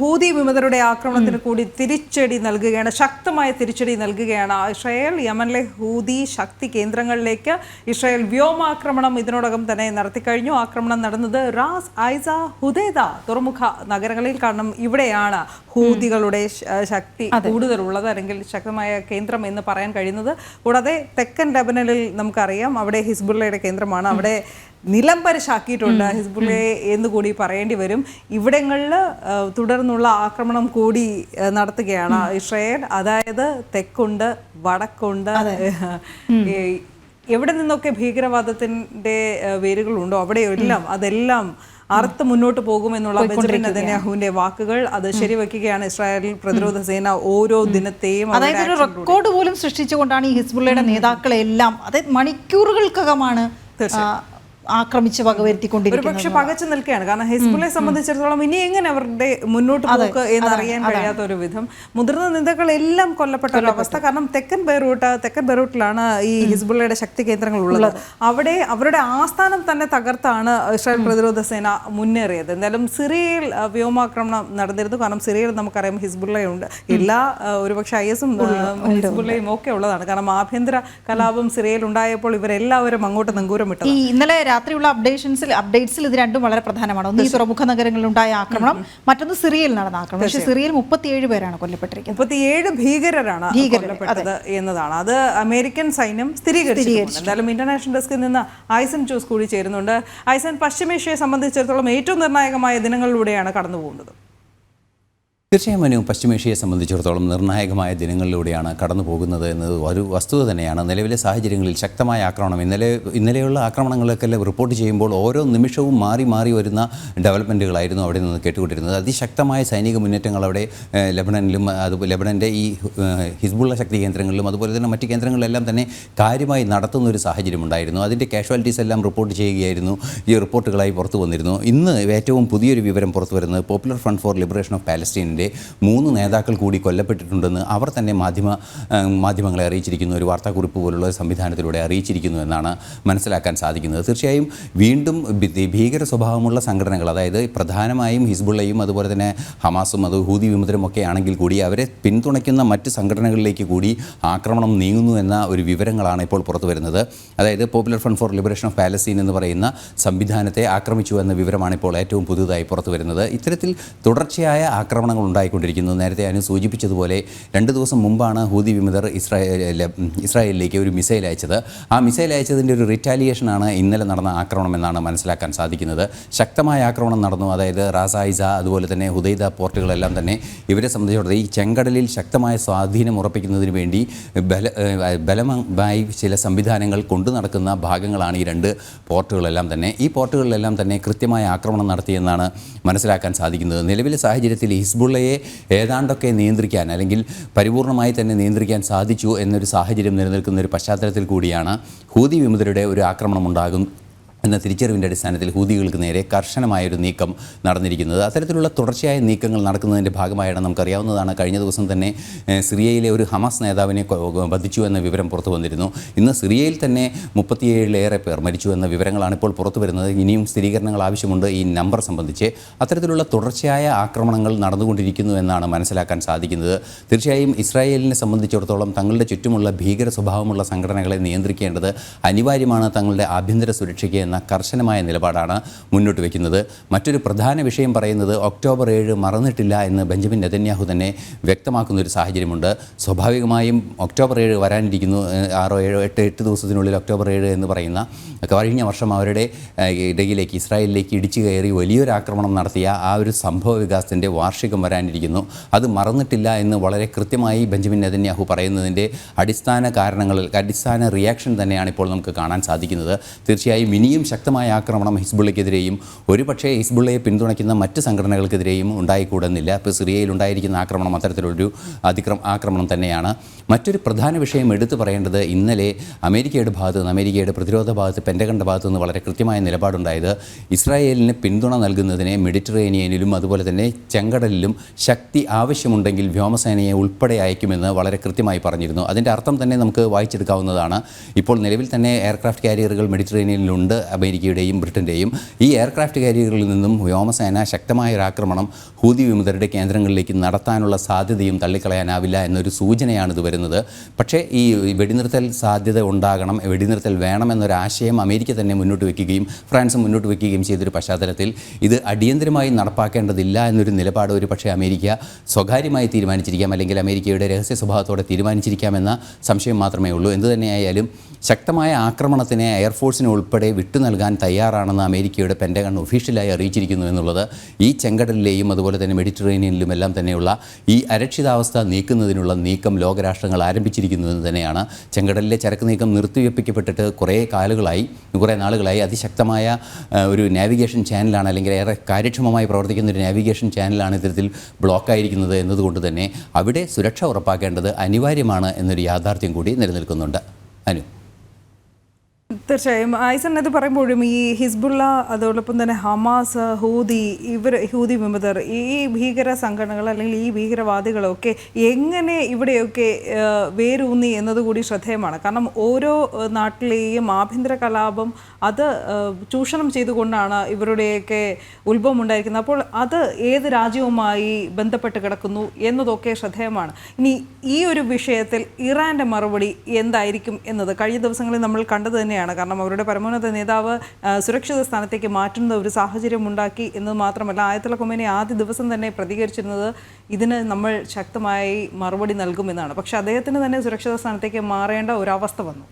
Houthi വിമതരുടെ ആക്രമണത്തിന് കൂടി തിരിച്ചടി നൽകുകയാണ്, ശക്തമായ തിരിച്ചടി നൽകുകയാണ് ഇസ്രായേൽ. യമനിലെ ഹൂതി ശക്തി കേന്ദ്രങ്ങളിലേക്ക് ഇസ്രായേൽ വ്യോമാക്രമണം ഇതിനോടകം തന്നെ നടത്തിക്കഴിഞ്ഞു. ആക്രമണം നടന്നത് റാസ് ഐസ ഹുദൈദ തുറമുഖ നഗരങ്ങളിൽ. കാരണം ഇവിടെയാണ് ഹൂതികളുടെ ശക്തി കൂടുതലുള്ളത്, അല്ലെങ്കിൽ ശക്തമായ കേന്ദ്രം എന്ന് പറയാൻ കഴിയുന്നത്. കൂടാതെ തെക്കൻ ലെബനനിൽ നമുക്കറിയാം, അവിടെ ഹിസ്ബുള്ളയുടെ കേന്ദ്രമാണ്. അവിടെ നിലംപരിശാക്കിയിട്ടുണ്ട് ഹിസ്ബുള്ളയെ എന്ന് കൂടി പറയേണ്ടി വരും. ഇവിടങ്ങളിൽ തുടർന്നുള്ള ആക്രമണം കൂടി നടത്തുകയാണ് ഇസ്രായേൽ. അതായത് തെക്കുണ്ട്, വടക്കുണ്ട്, എവിടെ നിന്നൊക്കെ ഭീകരവാദത്തിൻ്റെ വേരുകളുണ്ടോ അവിടെയെല്ലാം അതെല്ലാം അറുത്ത് മുന്നോട്ട് പോകുമെന്നുള്ള ബെഞ്ചമിൻ നെതന്യാഹുവിന്റെ വാക്കുകൾ അത് ശരിവെക്കുകയാണ് ഇസ്രായേൽ പ്രതിരോധ സേന ഓരോ ദിനത്തെയും. അതായത് ഒരു റെക്കോർഡ് പോലും സൃഷ്ടിച്ചുകൊണ്ടാണ് ഈ ഹിസ്ബുള്ളയുടെ നേതാക്കളെല്ലാം അതായത് മണിക്കൂറുകൾക്കകമാണ് ആക്രമിച്ച് വകവരുത്തിക്കൊണ്ടിരിക്കുന്നത്. പക്ഷെ പകച്ചു നിൽക്കുകയാണ്. കാരണം ഹിസ്ബുള്ളയെ സംബന്ധിച്ചിടത്തോളം ഇനി എങ്ങനെ അവരുടെ മുന്നോട്ട് പോക്ക് എന്നറിയാൻ കഴിയാത്ത ഒരു വിധം മുതിർന്ന നേതാക്കളെല്ലാം കൊല്ലപ്പെട്ട ഒരു അവസ്ഥ. കാരണം തെക്കൻ ബെയ്റൂട്ടിലാണ് ഈ ഹിസ്ബുള്ളയുടെ ശക്തി കേന്ദ്രങ്ങൾ ഉള്ളത്. അവിടെ അവരുടെ ആസ്ഥാനം തന്നെ തകർത്താണ് ഇസ്രായേൽ പ്രതിരോധ സേന മുന്നേറിയത്. എന്തായാലും സിറിയയിൽ വ്യോമാക്രമണം നടന്നിരുന്നു. കാരണം സിറിയയിൽ നമുക്കറിയാം ഹിസ്ബുള്ളയുണ്ട്. എല്ലാ ഒരുപക്ഷെ IS-ഉം ഹിസ്ബുള്ളയും ഒക്കെ ഉള്ളതാണ്. കാരണം ആഭ്യന്തര കലാപം സിറിയയിൽ ഉണ്ടായപ്പോൾ ഇവരെല്ലാവരും അങ്ങോട്ട് നങ്കൂരം വിട്ടു. ഇന്നലെ രാത്രിയുള്ള അപ്ഡേറ്റ്സിൽ ഇത് രണ്ടും വളരെ പ്രധാനമാണ്. ഒന്ന് ഈ തുറമുഖ നഗരങ്ങളിലുണ്ടായ ആക്രമണം, മറ്റൊന്ന് സിറിയയിൽ നടന്ന ആക്രമണം. പക്ഷേ സിറിയയിൽ 37 പേരാണ് കൊല്ലപ്പെട്ടിരിക്കുന്നത്. 37 ഭീകരരാണ് കൊല്ലപ്പെട്ടത് എന്നതാണ്. അത് അമേരിക്കൻ സൈന്യം സ്ഥിരീകരിച്ചു. എന്തായാലും ഇന്റർനാഷണൽ ഡെസ്കിൽ നിന്ന് ഐസൻ ജോസ് കൂടി ചേരുന്നുണ്ട്. ഐസൻ, പശ്ചിമേഷ്യയെ സംബന്ധിച്ചിടത്തോളം ഏറ്റവും നിർണായകമായ ദിനങ്ങളിലൂടെയാണ് കടന്നു പോകുന്നത്. തീർച്ചയായും മനു, പശ്ചിമേഷ്യയെ സംബന്ധിച്ചിടത്തോളം നിർണായകമായ ദിനങ്ങളിലൂടെയാണ് കടന്നു പോകുന്നത് എന്നത് ഒരു വസ്തുത തന്നെയാണ്. നിലവിലെ സാഹചര്യങ്ങളിൽ ശക്തമായ ആക്രമണം, ഇന്നലെയുള്ള ആക്രമണങ്ങളൊക്കെ റിപ്പോർട്ട് ചെയ്യുമ്പോൾ ഓരോ നിമിഷവും മാറി മാറി വരുന്ന ഡെവലപ്മെൻറ്റുകളായിരുന്നു അവിടെ നിന്ന് കേട്ടുകൊണ്ടിരുന്നത്. അതിശക്തമായ സൈനിക മുന്നേറ്റങ്ങൾ അവിടെ ലെബനനിലും അതുപോലെ ലെബനൻ്റെ ഈ ഹിസ്ബുള്ള ശക്തി കേന്ദ്രങ്ങളിലും അതുപോലെ തന്നെ മറ്റ് കേന്ദ്രങ്ങളിലെല്ലാം തന്നെ കാര്യമായി നടത്തുന്ന ഒരു സാഹചര്യമുണ്ടായിരുന്നു. അതിൻ്റെ കാഷ്വാലിറ്റീസ് എല്ലാം റിപ്പോർട്ട് ചെയ്യുകയായിരുന്നു. ഈ റിപ്പോർട്ടുകളായി പുറത്തു വന്നിരുന്നു. ഇന്ന് ഏറ്റവും പുതിയൊരു വിവരം പുറത്തു വരുന്നത് popular front for liberation of Palestine 3 നേതാക്കൾ കൂടി കൊല്ലപ്പെട്ടിട്ടുണ്ടെന്ന് അവർ തന്നെ മാധ്യമങ്ങളെ അറിയിച്ചിരിക്കുന്നു. ഒരു വാർത്താക്കുറിപ്പ് പോലുള്ള സംവിധാനത്തിലൂടെ അറിയിച്ചിരിക്കുന്നു എന്നാണ് മനസ്സിലാക്കാൻ സാധിക്കുന്നത്. തീർച്ചയായും വീണ്ടും ഭീകര സ്വഭാവമുള്ള സംഘടനകൾ, അതായത് പ്രധാനമായും ഹിസ്ബുള്ളയും അതുപോലെ തന്നെ ഹമാസും അത് ഹൂതി വിമതരും ഒക്കെ ആണെങ്കിൽ കൂടി അവരെ പിന്തുണയ്ക്കുന്ന മറ്റ് സംഘടനകളിലേക്ക് കൂടി ആക്രമണം നീങ്ങുന്നു എന്ന ഒരു വിവരങ്ങളാണ് ഇപ്പോൾ പുറത്തു വരുന്നത്. അതായത് popular front for liberation of Palestine എന്ന് പറയുന്ന സംവിധാനത്തെ ആക്രമിച്ചു എന്ന വിവരമാണ് ഇപ്പോൾ ഏറ്റവും പുതുതായി പുറത്തു വരുന്നത്. ഇത്തരത്തിൽ തുടർച്ചയായ ആക്രമണങ്ങൾ ഉണ്ടായിക്കൊണ്ടിരിക്കുന്നു. നേരത്തെ ഞാൻ സൂചിപ്പിച്ചതുപോലെ 2 ദിവസം മുമ്പാണ് ഹൂതി വിമതർ ഇസ്രായേലിലേക്ക് ഒരു മിസൈൽ അയച്ചത്. ആ മിസൈൽ അയച്ചതിൻ്റെ ഒരു റിറ്റാലിയേഷനാണ് ഇന്നലെ നടന്ന ആക്രമണം എന്നാണ് മനസ്സിലാക്കാൻ സാധിക്കുന്നത്. ശക്തമായ ആക്രമണം നടന്നു. അതായത് റാസ് ഐസ അതുപോലെ തന്നെ ഹുദൈദ പോർട്ടുകളെല്ലാം തന്നെ ഇവരെ സംബന്ധിച്ചിടത്തോളം ഈ ചെങ്കടലിൽ ശക്തമായ സ്വാധീനം ഉറപ്പിക്കുന്നതിന് വേണ്ടി ബലമായി ചില സംവിധാനങ്ങൾ കൊണ്ടു നടക്കുന്ന ഭാഗങ്ങളാണ് ഈ 2 പോർട്ടുകളെല്ലാം തന്നെ. ഈ പോർട്ടുകളിലെല്ലാം തന്നെ കൃത്യമായ ആക്രമണം നടത്തിയെന്നാണ് മനസ്സിലാക്കാൻ സാധിക്കുന്നത്. നിലവിലെ സാഹചര്യത്തിൽ ഹിസ്ബുള്ളയെ ഏതാണ്ടൊക്കെ നിയന്ത്രിക്കാൻ അല്ലെങ്കിൽ പരിപൂർണമായി തന്നെ നിയന്ത്രിക്കാൻ സാധിച്ചു എന്നൊരു സാഹചര്യം നിലനിൽക്കുന്ന ഒരു പശ്ചാത്തലത്തിൽ കൂടിയാണ് ഹൂതി വിമതരുടെ ഒരു ആക്രമണം എന്ന തിരിച്ചറിവിൻ്റെ അടിസ്ഥാനത്തിൽ ഹൂതികൾക്ക് നേരെ കർശനമായൊരു നീക്കം നടന്നിരിക്കുന്നത്. അത്തരത്തിലുള്ള തുടർച്ചയായ നീക്കങ്ങൾ നടക്കുന്നതിൻ്റെ ഭാഗമായാണ് നമുക്കറിയാവുന്നതാണ്. കഴിഞ്ഞ ദിവസം തന്നെ സിറിയയിലെ ഒരു ഹമാസ് നേതാവിനെ വധിച്ചു എന്ന വിവരം പുറത്തു വന്നിരുന്നു. ഇന്ന് സിറിയയിൽ തന്നെ 37 പേർ മരിച്ചു എന്ന വിവരങ്ങളാണ് ഇപ്പോൾ പുറത്തു വരുന്നത്. ഇനിയും സ്ഥിരീകരണങ്ങൾ ആവശ്യമുണ്ട് ഈ നമ്പർ സംബന്ധിച്ച്. അത്തരത്തിലുള്ള തുടർച്ചയായ ആക്രമണങ്ങൾ നടന്നുകൊണ്ടിരിക്കുന്നു എന്നാണ് മനസ്സിലാക്കാൻ സാധിക്കുന്നത്. തീർച്ചയായും ഇസ്രായേലിനെ സംബന്ധിച്ചിടത്തോളം തങ്ങളുടെ ചുറ്റുമുള്ള ഭീകര സ്വഭാവമുള്ള സംഘടനകളെ നിയന്ത്രിക്കേണ്ടത് അനിവാര്യമാണ്. തങ്ങളുടെ ആഭ്യന്തര സുരക്ഷയ്ക്ക് എന്ന കർശനമായ നിലപാടാണ് മുന്നോട്ട് വയ്ക്കുന്നത്. മറ്റൊരു പ്രധാന വിഷയം പറയുന്നത് ഒക്ടോബർ 7 മറന്നിട്ടില്ല എന്ന് ബെഞ്ചമിൻ നെതന്യാഹു തന്നെ വ്യക്തമാക്കുന്നൊരു സാഹചര്യമുണ്ട്. സ്വാഭാവികമായും ഒക്ടോബർ 7 വരാനിരിക്കുന്നു. 6, 7, 8 ദിവസത്തിനുള്ളിൽ ഒക്ടോബർ 7 എന്ന് പറയുന്ന കഴിഞ്ഞ വർഷം അവരുടെ ഇടയിലേക്ക് ഇസ്രായേലിലേക്ക് ഇടിച്ചു കയറി വലിയൊരു ആക്രമണം നടത്തിയ ആ ഒരു സംഭവ വികാസത്തിൻ്റെ വാർഷികം വരാനിരിക്കുന്നു. അത് മറന്നിട്ടില്ല എന്ന് വളരെ കൃത്യമായി ബെഞ്ചമിൻ നെതന്യാഹു പറയുന്നതിൻ്റെ അടിസ്ഥാന റിയാക്ഷൻ തന്നെയാണ് ഇപ്പോൾ നമുക്ക് കാണാൻ സാധിക്കുന്നത്. തീർച്ചയായും ഇനിയും ശക്തമായ ആക്രമണം ഹിസ്ബുള്ളയ്ക്കെതിരെയും ഒരുപക്ഷേ ഹിസ്ബുള്ളയെ പിന്തുണയ്ക്കുന്ന മറ്റ് സംഘടനകൾക്കെതിരെയും ഉണ്ടായിക്കൂടുന്നില്ല. ഇപ്പോൾ സിറിയയിൽ ഉണ്ടായിരിക്കുന്ന ആക്രമണം അത്തരത്തിലൊരു ആക്രമണം തന്നെയാണ്. മറ്റൊരു പ്രധാന വിഷയം എടുത്തു പറയേണ്ടത് ഇന്നലെ അമേരിക്കയുടെ പ്രതിരോധ ഭാഗത്ത് പെൻറ്റഗണിൻ്റെ ഭാഗത്തു നിന്ന് വളരെ കൃത്യമായ നിലപാടുണ്ടായത് ഇസ്രായേലിന് പിന്തുണ നൽകുന്നതിനെ മെഡിറ്ററേനിയനിലും അതുപോലെ തന്നെ ചെങ്കടലിലും ശക്തി ആവശ്യമുണ്ടെങ്കിൽ വ്യോമസേനയെ ഉൾപ്പെടെ അയക്കുമെന്ന് വളരെ കൃത്യമായി പറഞ്ഞിരുന്നു. അതിൻ്റെ അർത്ഥം തന്നെ നമുക്ക് വായിച്ചെടുക്കാവുന്നതാണ്. ഇപ്പോൾ നിലവിൽ തന്നെ എയർക്രാഫ്റ്റ് കാരിയറുകൾ മെഡിറ്ററേനിയനിലുണ്ട്. അമേരിക്കയുടെയും ബ്രിട്ടൻ്റെയും ഈ എയർക്രാഫ്റ്റ് കാരിയറുകളിൽ നിന്നും വ്യോമസേന ശക്തമായൊരു ആക്രമണം ഹൂതി വിമതരുടെ കേന്ദ്രങ്ങളിലേക്ക് നടത്താനുള്ള സാധ്യതയും തള്ളിക്കളയാനാവില്ല എന്നൊരു സൂചനയാണിത് വരുന്നത്. പക്ഷേ ഈ വെടിനിർത്തൽ സാധ്യത ഉണ്ടാകണം, വെടിനിർത്തൽ വേണമെന്നൊരാശയം അമേരിക്ക തന്നെ മുന്നോട്ട് വയ്ക്കുകയും ഫ്രാൻസ് മുന്നോട്ട് വയ്ക്കുകയും ചെയ്തൊരു പശ്ചാത്തലത്തിൽ ഇത് അടിയന്തരമായി നടപ്പാക്കേണ്ടതില്ല എന്നൊരു നിലപാട് ഒരു പക്ഷേ അമേരിക്ക സ്വകാര്യമായി തീരുമാനിച്ചിരിക്കാം, അല്ലെങ്കിൽ അമേരിക്കയുടെ രഹസ്യ സ്വഭാവത്തോടെ തീരുമാനിച്ചിരിക്കാമെന്ന സംശയം മാത്രമേ ഉള്ളൂ. എന്തുതന്നെയായാലും ശക്തമായ ആക്രമണത്തിന് എയർഫോഴ്സിന് ഉൾപ്പെടെ വിട്ടു നൽകാൻ തയ്യാറാണെന്ന് അമേരിക്കയുടെ പെൻറ്റഗൺ ഒഫീഷ്യലായി അറിയിച്ചിരിക്കുന്നു എന്നുള്ളത് ഈ ചെങ്കടലിലെയും അതുപോലെ തന്നെ മെഡിറ്ററേനിയനിലും എല്ലാം തന്നെയുള്ള ഈ അരക്ഷിതാവസ്ഥ നീക്കുന്നതിനുള്ള നീക്കം ലോകരാഷ്ട്രങ്ങൾ ആരംഭിച്ചിരിക്കുന്നു എന്ന് തന്നെയാണ്. ചെങ്കടലിലെ ചരക്ക് നീക്കം നിർത്തിവെപ്പിക്കപ്പെട്ടിട്ട് കുറേ നാളുകളായി അതിശക്തമായ ഒരു നാവിഗേഷൻ ചാനലാണ്, അല്ലെങ്കിൽ ഏറെ കാര്യക്ഷമമായി പ്രവർത്തിക്കുന്ന ഒരു നാവിഗേഷൻ ചാനലാണ് ഇത്തരത്തിൽ ബ്ലോക്കായിരിക്കുന്നത് എന്നതുകൊണ്ട് തന്നെ അവിടെ സുരക്ഷ ഉറപ്പാക്കേണ്ടത് അനിവാര്യമാണ് എന്നൊരു യാഥാർത്ഥ്യം കൂടി നിലനിൽക്കുന്നുണ്ട്. അനു, തീർച്ചയായും ഐസൻ ഇത് പറയുമ്പോഴും ഈ ഹിസ്ബുള്ള അതോടൊപ്പം തന്നെ ഹമാസ്, ഹൂതി വിമതർ, ഈ ഭീകര സംഘടനകൾ അല്ലെങ്കിൽ ഈ ഭീകരവാദികളൊക്കെ എങ്ങനെ ഇവിടെയൊക്കെ വേരൂന്നി എന്നതുകൂടി ശ്രദ്ധേയമാണ്. കാരണം ഓരോ നാട്ടിലെയും ആഭ്യന്തര കലാപം അത് ചൂഷണം ചെയ്തുകൊണ്ടാണ് ഇവരുടെയൊക്കെ ഉത്ഭവം ഉണ്ടായിരിക്കുന്നത്. അപ്പോൾ അത് ഏത് രാജ്യവുമായി ബന്ധപ്പെട്ട് കിടക്കുന്നു എന്നതൊക്കെ ശ്രദ്ധേയമാണ്. ഇനി ഈ ഒരു വിഷയത്തിൽ ഇറാൻ്റെ മറുപടി എന്തായിരിക്കും എന്നത് കഴിഞ്ഞ ദിവസങ്ങളിൽ നമ്മൾ കണ്ടത് തന്നെയാണ്. കാരണം അവരുടെ പരമോന്നത നേതാവ് സുരക്ഷിത സ്ഥാനത്തേക്ക് മാറ്റുന്ന ഒരു സാഹചര്യം ഉണ്ടാക്കി എന്നത് മാത്രമല്ല, ആയത്തുള്ള ഖൊമേനി ആദ്യ ദിവസം തന്നെ പ്രതികരിച്ചിരുന്നത് ഇതിന് നമ്മൾ ശക്തമായി മറുപടി നൽകുമെന്നാണ്. പക്ഷെ അദ്ദേഹത്തിന് തന്നെ സുരക്ഷിത സ്ഥാനത്തേക്ക് മാറേണ്ട ഒരവസ്ഥ വന്നു.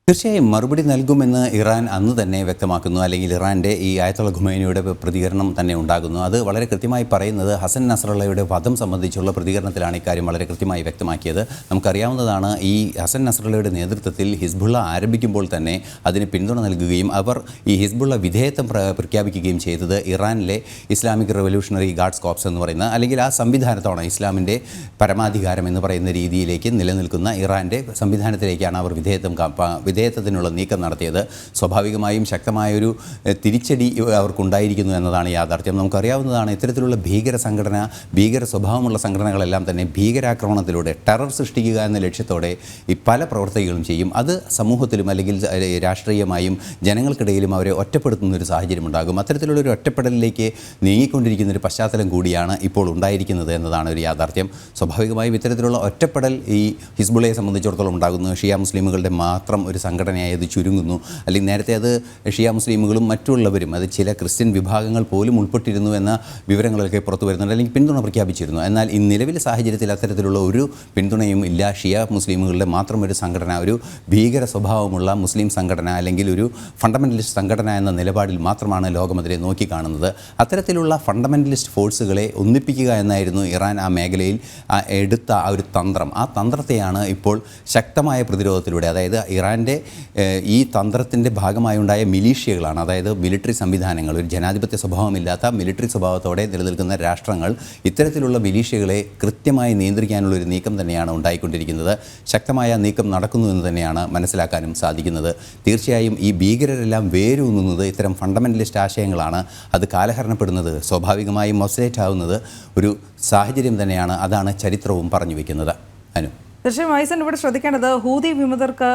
തീർച്ചയായും മറുപടി നൽകുമെന്ന് ഇറാൻ അന്ന് തന്നെ വ്യക്തമാക്കുന്നു, അല്ലെങ്കിൽ ഇറാൻ്റെ ഈ ആയത്തുള്ള ഖൊമേനിയുടെ പ്രതികരണം തന്നെ ഉണ്ടാകുന്നു. അത് വളരെ കൃത്യമായി പറയുന്നത് ഹസൻ നസ്രള്ളയുടെ വധം സംബന്ധിച്ചുള്ള പ്രതികരണത്തിലാണ് ഇക്കാര്യം വളരെ കൃത്യമായി വ്യക്തമാക്കിയത്. നമുക്കറിയാവുന്നതാണ്, ഈ ഹസൻ നസ്രള്ളയുടെ നേതൃത്വത്തിൽ ഹിസ്ബുള്ള ആരംഭിക്കുമ്പോൾ തന്നെ അതിന് പിന്തുണ നൽകുകയും അവർ ഈ ഹിസ്ബുള്ള വിധേയത്വം പ്രഖ്യാപിക്കുകയും ചെയ്തത് ഇറാനിലെ ഇസ്ലാമിക് റവല്യൂഷണറി ഗാർഡ്സ് കോർപ്സ് എന്ന് പറയുന്ന, അല്ലെങ്കിൽ ആ സംവിധാനത്തോടെ ഇസ്ലാമിൻ്റെ പരമാധികാരം എന്ന് പറയുന്ന രീതിയിലേക്ക് നിലനിൽക്കുന്ന ഇറാൻ്റെ സംവിധാനത്തിലേക്കാണ് അവർ വിധേയത്വത്തിനുള്ള നീക്കം നടത്തിയത്. സ്വാഭാവികമായും ശക്തമായൊരു തിരിച്ചടി അവർക്കുണ്ടായിരിക്കുന്നു എന്നതാണ് യാഥാർത്ഥ്യം. നമുക്കറിയാവുന്നതാണ്, ഇത്തരത്തിലുള്ള ഭീകര സംഘടന, ഭീകര സ്വഭാവമുള്ള സംഘടനകളെല്ലാം തന്നെ ഭീകരാക്രമണത്തിലൂടെ ടെറർ സൃഷ്ടിക്കുക എന്ന ലക്ഷ്യത്തോടെ ഈ പല പ്രവർത്തികളും ചെയ്യും. അത് സമൂഹത്തിലും അല്ലെങ്കിൽ രാഷ്ട്രീയമായും ജനങ്ങൾക്കിടയിലും അവരെ ഒറ്റപ്പെടുത്തുന്നൊരു സാഹചര്യം ഉണ്ടാകും. അത്തരത്തിലുള്ളൊരു ഒറ്റപ്പെടലിലേക്ക് നീങ്ങിക്കൊണ്ടിരിക്കുന്നൊരു പശ്ചാത്തലം കൂടിയാണ് ഇപ്പോൾ ഉണ്ടായിരിക്കുന്നത് എന്നതാണ് ഒരു യാഥാർത്ഥ്യം. സ്വാഭാവികമായും ഇത്തരത്തിലുള്ള ഒറ്റപ്പെടൽ ഈ ഹിസ്ബുള്ളയെ സംബന്ധിച്ചിടത്തോളം ഉണ്ടാകുന്നു. ഷിയ മുസ്ലിമുകളുടെ മാത്രം ഒരു സംഘടനയായി അത് ചുരുങ്ങുന്നു. അല്ലെങ്കിൽ നേരത്തെ അത് ഷിയ മുസ്ലിമുകളും മറ്റുള്ളവരും, അത് ചില ക്രിസ്ത്യൻ വിഭാഗങ്ങൾ പോലും ഉൾപ്പെട്ടിരുന്നു എന്ന വിവരങ്ങളൊക്കെ പുറത്തു വരുന്നുണ്ട്, അല്ലെങ്കിൽ പിന്തുണ പ്രഖ്യാപിച്ചിരുന്നു. എന്നാൽ ഈ നിലവിലെ സാഹചര്യത്തിൽ അത്തരത്തിലുള്ള ഒരു പിന്തുണയും ഇല്ല. ഷിയ മുസ്ലിമുകളുടെ മാത്രം ഒരു സംഘടന, ഒരു ഭീകര സ്വഭാവമുള്ള മുസ്ലിം സംഘടന, അല്ലെങ്കിൽ ഒരു ഫണ്ടമെൻ്റലിസ്റ്റ് സംഘടന എന്ന നിലപാടിൽ മാത്രമാണ് ലോകമതിരെ നോക്കിക്കാണുന്നത്. അത്തരത്തിലുള്ള ഫണ്ടമെൻ്റലിസ്റ്റ് ഫോഴ്സുകളെ ഒന്നിപ്പിക്കുക എന്നായിരുന്നു ഇറാൻ ആ മേഖലയിൽ എടുത്ത ആ ഒരു തന്ത്രം. ആ തന്ത്രത്തെയാണ് ഇപ്പോൾ ശക്തമായ പ്രതിരോധത്തിലൂടെ, അതായത് ഇറാൻ്റെ ഈ തന്ത്രത്തിൻ്റെ ഭാഗമായുണ്ടായ മിലീഷ്യകളാണ്, അതായത് മിലിറ്ററി സംവിധാനങ്ങൾ, ഒരു ജനാധിപത്യ സ്വഭാവമില്ലാത്ത മിലിറ്ററി സ്വഭാവത്തോടെ നിലനിൽക്കുന്ന രാഷ്ട്രങ്ങൾ ഇത്തരത്തിലുള്ള മിലീഷ്യകളെ കൃത്യമായി നിയന്ത്രിക്കാനുള്ളൊരു നീക്കം തന്നെയാണ് ഉണ്ടായിക്കൊണ്ടിരിക്കുന്നത്. ശക്തമായ നീക്കം നടക്കുന്നു എന്ന് തന്നെയാണ് മനസ്സിലാക്കാനും സാധിക്കുന്നത്. തീർച്ചയായും ഈ ഭീകരരെല്ലാം വേരൂന്നുന്നത് ഇത്തരം ഫണ്ടമെൻ്റലിസ്റ്റ് ആശയങ്ങളാണ്. അത് കാലഹരണപ്പെടുന്നത്, സ്വാഭാവികമായും മൊസലേറ്റ് ആവുന്നത് ഒരു സാഹചര്യം തന്നെയാണ്. അതാണ് ചരിത്രവും പറഞ്ഞു വയ്ക്കുന്നത്. അനു, തീർച്ചയായും ഐസൻ ഇവിടെ ശ്രദ്ധിക്കേണ്ടത്, ഹൂതി വിമതർക്ക്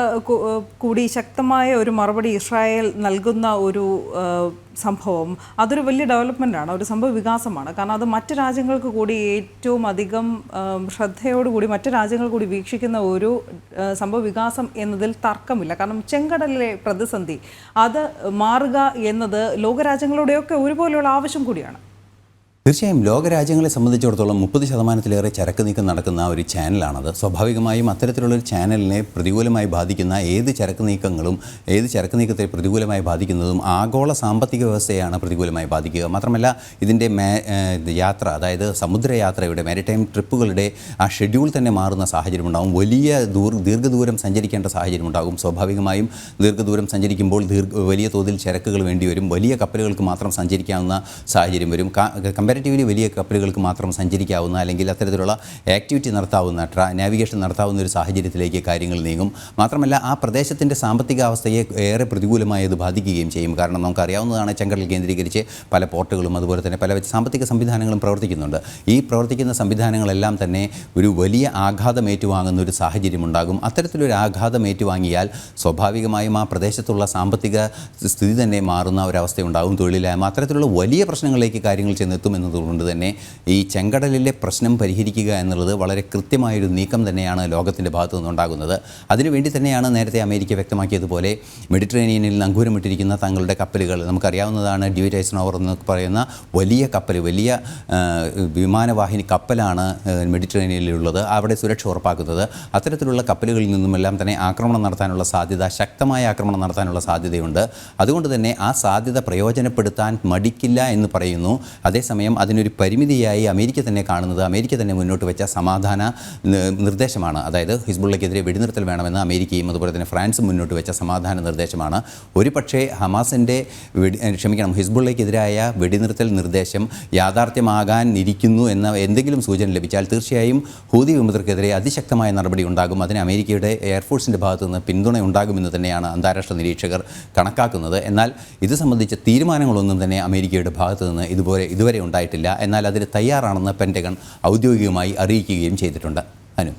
കൂടി ശക്തമായ ഒരു മറുപടി ഇസ്രായേൽ നൽകുന്ന ഒരു സംഭവം അതൊരു വലിയ ഡെവലപ്മെൻ്റാണ്, ഒരു സംഭവ വികാസമാണ്. കാരണം അത് മറ്റ് രാജ്യങ്ങൾക്ക് കൂടി ഏറ്റവും അധികം ശ്രദ്ധയോടുകൂടി മറ്റ് രാജ്യങ്ങൾ കൂടി വീക്ഷിക്കുന്ന ഒരു സംഭവ വികാസം എന്നതിൽ തർക്കമില്ല. കാരണം ചെങ്കടലിലെ പ്രതിസന്ധി അത് മാറുക എന്നത് ലോകരാജ്യങ്ങളുടെയൊക്കെ ഒരുപോലെയുള്ള ആവശ്യം കൂടിയാണ്. തീർച്ചയായും ലോകരാജ്യങ്ങളെ സംബന്ധിച്ചിടത്തോളം 30% ചരക്ക് നീക്കം നടക്കുന്ന ഒരു ചാനലാണത്. സ്വാഭാവികമായും അത്തരത്തിലുള്ളൊരു ചാനലിനെ പ്രതികൂലമായി ബാധിക്കുന്ന ഏത് ചരക്ക് നീക്കത്തെ പ്രതികൂലമായി ബാധിക്കുന്നതും ആഗോള സാമ്പത്തിക വ്യവസ്ഥയാണ് പ്രതികൂലമായി ബാധിക്കുക. മാത്രമല്ല ഇതിൻ്റെ യാത്ര, അതായത് സമുദ്രയാത്രയുടെ മാരിടൈം ട്രിപ്പുകളുടെ ആ ഷെഡ്യൂൾ തന്നെ മാറുന്ന സാഹചര്യമുണ്ടാകും. വലിയ ദീർഘദൂരം സഞ്ചരിക്കേണ്ട സാഹചര്യമുണ്ടാകും. സ്വാഭാവികമായും ദീർഘദൂരം സഞ്ചരിക്കുമ്പോൾ വലിയ തോതിൽ ചരക്കുകൾ വേണ്ടിവരും. വലിയ കപ്പലുകൾക്ക് മാത്രം സഞ്ചരിക്കാവുന്ന സാഹചര്യം വരും. കമ്പാരിറ്റീവ്ലി കമ്പാരിറ്റീവ്ലി വലിയ കപ്പലുകൾക്ക് മാത്രം സഞ്ചരിക്കാവുന്ന അല്ലെങ്കിൽ അത്തരത്തിലുള്ള ആക്ടിവിറ്റി നടത്താവുന്ന നാവിഗേഷൻ നടത്താവുന്ന ഒരു സാഹചര്യത്തിലേക്ക് കാര്യങ്ങൾ നീങ്ങും. മാത്രമല്ല ആ പ്രദേശത്തിൻ്റെ സാമ്പത്തികാവസ്ഥയെ ഏറെ പ്രതികൂലമായി അത് ബാധിക്കുകയും ചെയ്യും. കാരണം നമുക്കറിയാവുന്നതാണ്, ചെങ്കടൽ കേന്ദ്രീകരിച്ച് പല പോർട്ടുകളും അതുപോലെ തന്നെ പല സാമ്പത്തിക സംവിധാനങ്ങളും പ്രവർത്തിക്കുന്നുണ്ട്. ഈ പ്രവർത്തിക്കുന്ന സംവിധാനങ്ങളെല്ലാം തന്നെ ഒരു വലിയ ആഘാതം ഏറ്റുവാങ്ങുന്ന ഒരു സാഹചര്യം ഉണ്ടാകും. അത്തരത്തിലൊരു ആഘാതം ഏറ്റുവാങ്ങിയാൽ സ്വാഭാവികമായും ആ പ്രദേശത്തുള്ള സാമ്പത്തിക സ്ഥിതി തന്നെ മാറുന്ന ഒരവസ്ഥയുണ്ടാകും, തൊഴിലില്ലായ്മ, അത്തരത്തിലുള്ള വലിയ പ്രശ്നങ്ങളിലേക്ക് കാര്യങ്ങൾ ചെന്നെത്തുമെന്നതുകൊണ്ട് തന്നെ ഈ ചെങ്കടലിലെ പ്രശ്നം പരിഹരിക്കുക എന്നുള്ളത് വളരെ കൃത്യമായൊരു നീക്കം തന്നെയാണ് ലോകത്തിൻ്റെ ഭാഗത്തു നിന്നുണ്ടാകുന്നത്. അതിനുവേണ്ടി തന്നെയാണ് നേരത്തെ അമേരിക്ക വ്യക്തമാക്കിയതുപോലെ മെഡിറ്ററേനിയനിൽ നങ്കൂരമിട്ടിരിക്കുന്ന തങ്ങളുടെ കപ്പലുകൾ, നമുക്കറിയാവുന്നതാണ് ഡ്യൂറ്റ് ഐസനോവർ എന്ന് പറയുന്ന വലിയ കപ്പൽ, വലിയ വിമാനവാഹിനി കപ്പലാണ് മെഡിറ്ററേനിയനിലുള്ളത്, അവിടെ സുരക്ഷ ഉറപ്പാക്കുന്നത്. അത്തരത്തിലുള്ള കപ്പലുകളിൽ നിന്നുമെല്ലാം തന്നെ ആക്രമണം നടത്താനുള്ള സാധ്യത, ശക്തമായ ആക്രമണം നടത്താനുള്ള സാധ്യതയുണ്ട്. അതുകൊണ്ട് തന്നെ ആ സാധ്യത പ്രയോജനപ്പെടുത്താൻ മടിക്കില്ല എന്ന് പറയുന്നു. അതേസമയം അതിനൊരു പരിമിതിയായി അമേരിക്ക തന്നെ കാണുന്നത്, അമേരിക്ക തന്നെ മുന്നോട്ട് വെച്ച സമാധാന നിർദ്ദേശമാണ്. അതായത് ഹിസ്ബുള്ളയ്ക്കെതിരെ വെടിനിർത്തൽ വേണമെന്ന് അമേരിക്കയും അതുപോലെ തന്നെ ഫ്രാൻസും മുന്നോട്ട് വെച്ച സമാധാന നിർദ്ദേശമാണ്. ഒരു പക്ഷേ ഹിസ്ബുള്ളയ്ക്കെതിരായ വെടിനിർത്തൽ നിർദ്ദേശം യാഥാർത്ഥ്യമാകാൻ ഇരിക്കുന്നു എന്ന എന്തെങ്കിലും സൂചന ലഭിച്ചാൽ തീർച്ചയായും ഹൂതി വിമതർക്കെതിരെ അതിശക്തമായ നടപടി ഉണ്ടാകും. അതിന് അമേരിക്കയുടെ എയർഫോഴ്സിൻ്റെ ഭാഗത്തു നിന്ന് പിന്തുണ ഉണ്ടാകുമെന്ന് തന്നെയാണ് അന്താരാഷ്ട്ര നിരീക്ഷകർ കണക്കാക്കുന്നത്. എന്നാൽ ഇത് സംബന്ധിച്ച തീരുമാനങ്ങളൊന്നും തന്നെ അമേരിക്കയുടെ ഭാഗത്തു നിന്ന് ഇതുവരെ ഉണ്ടായിട്ടില്ല. എന്നാൽ അതിന് തയ്യാറാണെന്ന് പെൻറ്റഗൺ ഔദ്യോഗികമായി അറിയിക്കുകയും ചെയ്തിട്ടുണ്ട്. അനു.